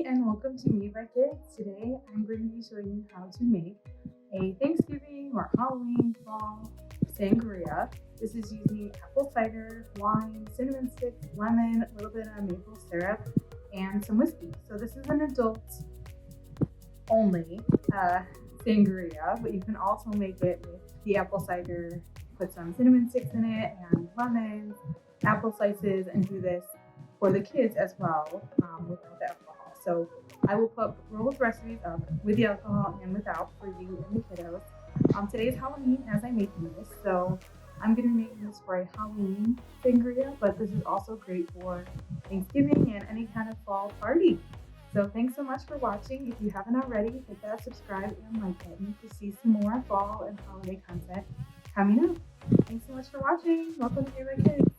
and welcome to Me by Kids. Today I'm going to be showing you how to make a Thanksgiving or Halloween fall sangria. This is using apple cider, wine, cinnamon sticks, lemon, a little bit of maple syrup, and some whiskey. So this is an adult only sangria, but you can also make it with the apple cider, put some cinnamon sticks in it and lemons, apple slices, and do this for the kids as well without the alcohol. So I will put both recipes up with the alcohol and without for you and the kiddos. Today's Halloween as I'm making this, so I'm going to be making this for a Halloween sangria, but this is also great for Thanksgiving and any kind of fall party. So thanks so much for watching. If you haven't already, hit that subscribe and like button to see some more fall and holiday content coming up. Thanks so much for watching. Welcome to Me by Kids.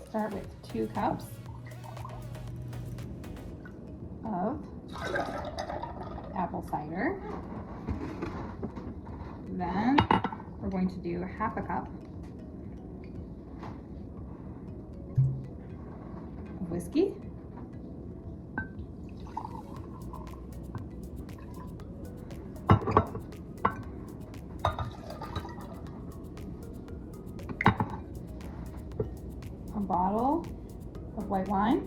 Start with 2 cups of apple cider. Then we're going to do 1/2 cup of whiskey. A bottle of white wine.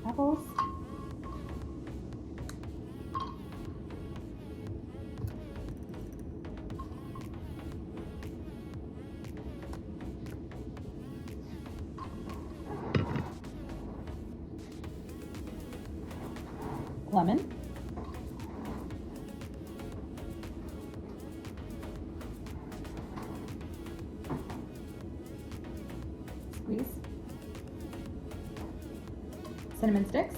Apples. Lemon. Squeeze. Cinnamon sticks.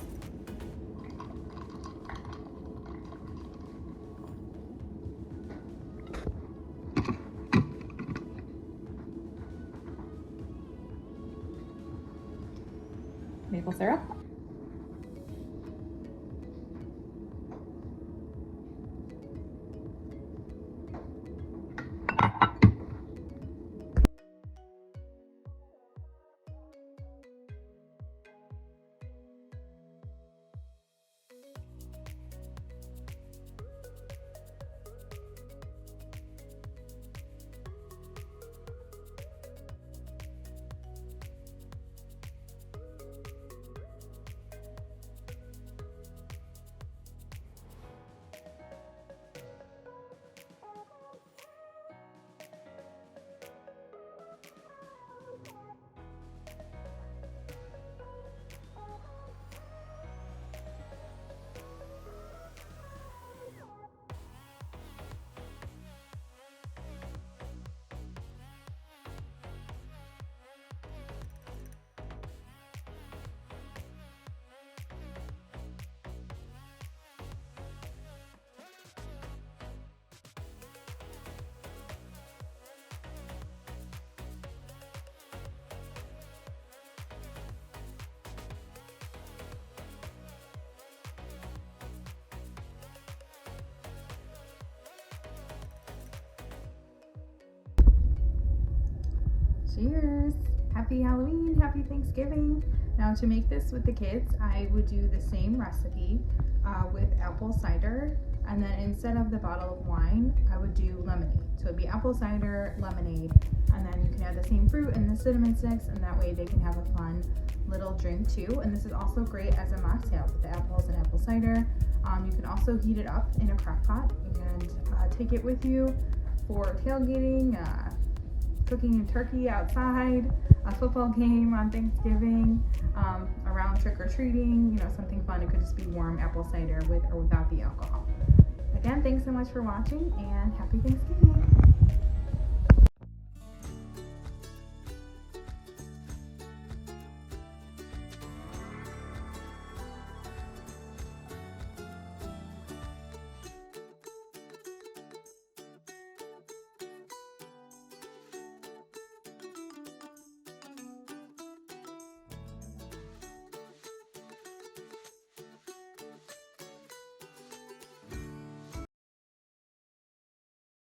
Maple syrup. Cheers! Happy Halloween, happy Thanksgiving. Now to make this with the kids, I would do the same recipe with apple cider, and then instead of the bottle of wine, I would do lemonade. So it'd be apple cider, lemonade, and then you can add the same fruit and the cinnamon sticks, and that way they can have a fun little drink too. And this is also great as a mocktail with the apples and apple cider. You can also heat it up in a crock pot and take it with you for tailgating, cooking a turkey outside, a football game on Thanksgiving, around trick-or-treating, something fun. It could just be warm apple cider with or without the alcohol. Again, thanks so much for watching and happy Thanksgiving.